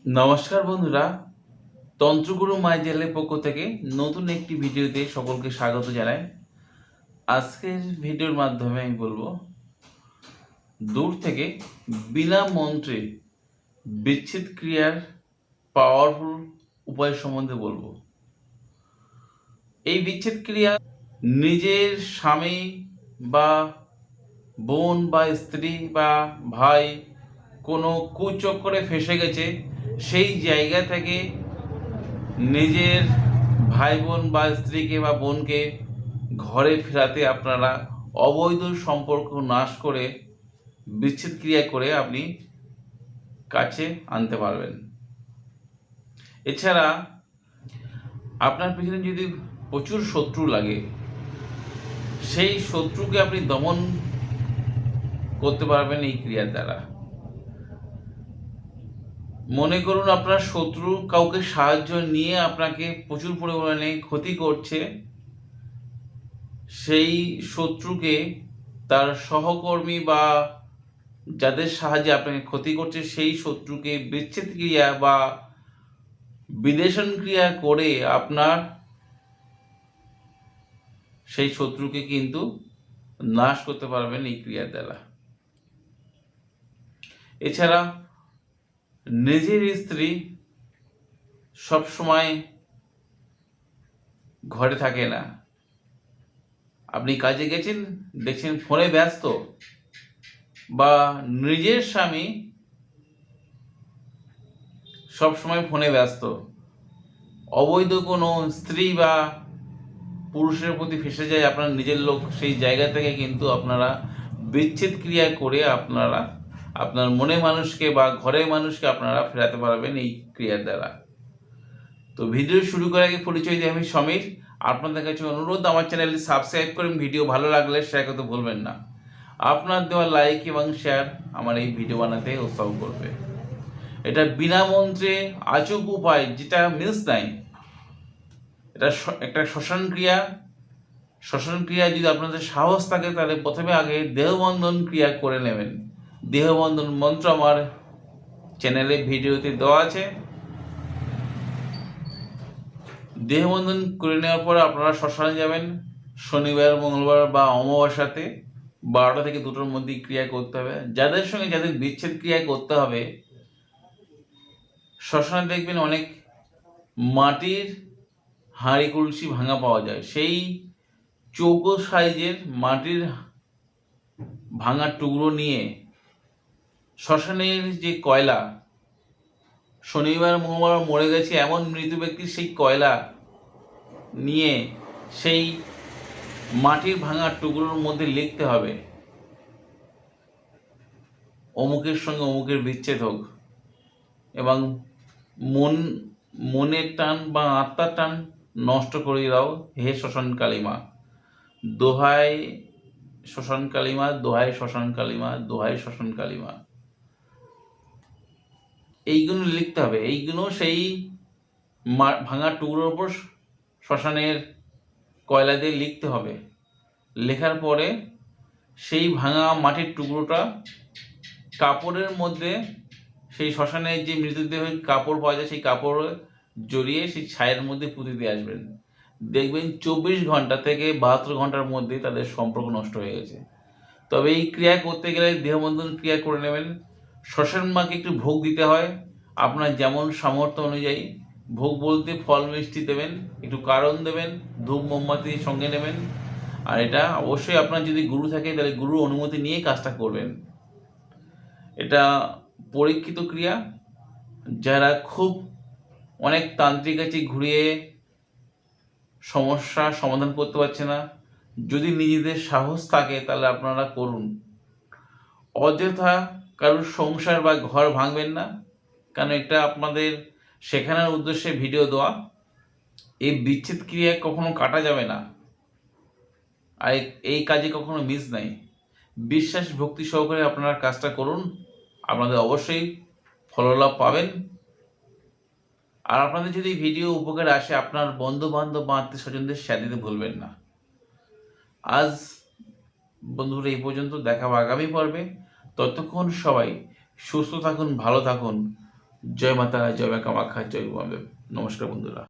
নমস্কার বন্ধুরা, তন্ত্রগুরু মাইজেলের পক্ষ থেকে নতুন একটি ভিডিওতে সকলকে স্বাগত জানাই। আজকের ভিডিওর মাধ্যমে আমি বলবো দূর থেকে বিনা মন্ত্রে বিচ্ছেদ ক্রিয়ার পাওয়ারফুল উপায় সম্বন্ধে বলবো। এই বিচ্ছেদ ক্রিয়া নিজের স্বামী বা বোন বা স্ত্রী বা ভাই কোনো কুচক্করে ফেঁসে গেছে, সেই জায়গা থেকে নিজের ভাই বোন বা স্ত্রীকে বা বোনকে ঘরে ফেরাতে আপনারা অবৈধ সম্পর্ক নাশ করে বিচ্ছেদ ক্রিয়া করে আপনি কাছে আনতে পারবেন। এছাড়া আপনার পিছনে যদি প্রচুর শত্রু লাগে, সেই শত্রুকে আপনি দমন করতে পারবেন এই ক্রিয়ার দ্বারা। মনে করুন আপনার শত্রু কাউকে সাহায্য নিয়ে আপনাকে প্রচুর পরিমাণে ক্ষতি করছে, সেই শত্রুকে তার সহকর্মী বা যাদের সাহায্যে আপনাকে ক্ষতি করছে সেই শত্রুকে বিচ্ছেদ ক্রিয়া বা বিদেশন ক্রিয়া করে আপনার সেই শত্রুকে কিন্তু নাশ করতে পারবেন এই ক্রিয়ার দ্বারা। এছাড়া নিজের স্ত্রী সব সময় ঘরে থাকে না, আপনি কাজে গেছেন, দেখছেন ফোনে ব্যস্ত, বা নিজের স্বামী সব সময় ফোনে ব্যস্ত, অবৈধ কোনো স্ত্রী বা পুরুষের প্রতি ফেসে যায় আপনার নিজের লোক, সেই জায়গা থেকে কিন্তু আপনারা বিচ্ছেদ ক্রিয়া করে আপনারা আপনার মনে মানুষকে বা ঘরের মানুষকে আপনারা ফেরাতে পারবেন এই ক্রিয়ার দ্বারা। তো ভিডিও শুরু করার আগে পরিচয় দিয়ে আমি সমীর। আপনাদের কাছে অনুরোধ, আমার চ্যানেলটি সাবস্ক্রাইব করুন, ভিডিও ভালো লাগলে শেয়ার করতে ভুলবেন না। আপনার দেওয়া লাইক এবং শেয়ার আমার এই ভিডিও বানাতে উৎসাহ করবে। এটা বিনা মন্ত্রে আচুক উপায়, যেটা মিলস নাই। এটা একটা শ্মশান ক্রিয়া। শ্মশান ক্রিয়া যদি আপনাদের সাহস থাকে তাহলে প্রথমে আগে দেহবন্ধন ক্রিয়া করে নেবেন। দেহবন্ধন মন্ত্র আমার চ্যানেলে ভিডিওতে দেওয়া আছে। দেহবন্ধন করে নেওয়ার পর আপনারা শ্মশানে যাবেন শনিবার, মঙ্গলবার বা অমাবস্যাতে 12টা থেকে 2টোর মধ্যে ক্রিয়া করতে হবে। যাদের সঙ্গে যাদের বিচ্ছেদ ক্রিয়া করতে হবে, শ্মশানে দেখবেন অনেক মাটির হাঁড়ি কলসি ভাঙা পাওয়া যায়। সেই চৌকো সাইজের মাটির ভাঙা টুকরো নিয়ে শ্মশানের যে কয়লা, শনিবার মঙ্গলবার মরে গেছে এমন মৃত ব্যক্তির সেই কয়লা নিয়ে সেই মাটির ভাঙা টুকরোর মধ্যে লিখতে হবে, অমুকের সঙ্গে অমুকের বিচ্ছেদ হোক, এবং মনের টান বা আত্মার টান নষ্ট করে দাও হে শ্মশান কালীমা। দোহাই শ্মশান কালীমা, দোহাই শ্মশান কালীমা, দোহাই শ্মশান কালীমা, এইগুলো লিখতে হবে। এইগুলো সেই ভাঙা টুকরোর উপর শ্মশানের কয়লা দিয়ে লিখতে হবে। লেখার পরে সেই ভাঙা মাটির টুকরোটা কাপড়ের মধ্যে, সেই শ্মশানের যে মৃতদেহের কাপড় পাওয়া যায় সেই কাপড় জড়িয়ে সেই ছায়ের মধ্যে পুঁতে দিয়ে আসবেন। দেখবেন 24 ঘন্টা থেকে 72 ঘন্টার মধ্যে তাদের সম্পর্ক নষ্ট হয়ে গেছে। তবে এই ক্রিয়া করতে গেলে দেহবন্ধন ক্রিয়া করে নেবেন। শ্মশান মাকে একটু ভোগ দিতে হয়, আপনার যেমন সামর্থ্য অনুযায়ী। ভোগ বলতে ফল মিষ্টি দেবেন, একটু কারণ দেবেন, ধূপ মোমবাতি সঙ্গে নেবেন। আর এটা অবশ্যই আপনার যদি গুরু থাকে তাহলে গুরুর অনুমতি নিয়ে কাজটা করবেন। এটা পরীক্ষিত ক্রিয়া। যারা খুব অনেক তান্ত্রিক কাছে ঘুরিয়ে সমস্যা সমাধান করতে পারছে না, যদি নিজেদের সাহস থাকে তাহলে আপনারা করুন। অযথা কারোর সংসার বা ঘর ভাঙবেন না, কারণ এটা আপনাদের শেখানোর উদ্দেশ্যে ভিডিও দেওয়া। এই বিচ্ছেদ ক্রিয়া কখনো কাটা যাবে না, আর এই কাজে কখনো মিস নাই। বিশ্বাস ভক্তি সহকারে আপনারা কাজটা করুন, আপনাদের অবশ্যই ফললাভ পাবেন। আর আপনাদের যদি ভিডিও উপকারে আসে, আপনার বন্ধু বান্ধব বা আত্মীয় স্বজনদের শেয়ার দিতে ভুলবেন না। আজ বন্ধুরা এই পর্যন্ত, দেখা হবে আগামী পর্বে। ততক্ষণ সবাই সুস্থ থাকুন, ভালো থাকুন, জয় মাতা, জয় মা কামাখ্যা, জয় উমাদেব। নমস্কার বন্ধুরা।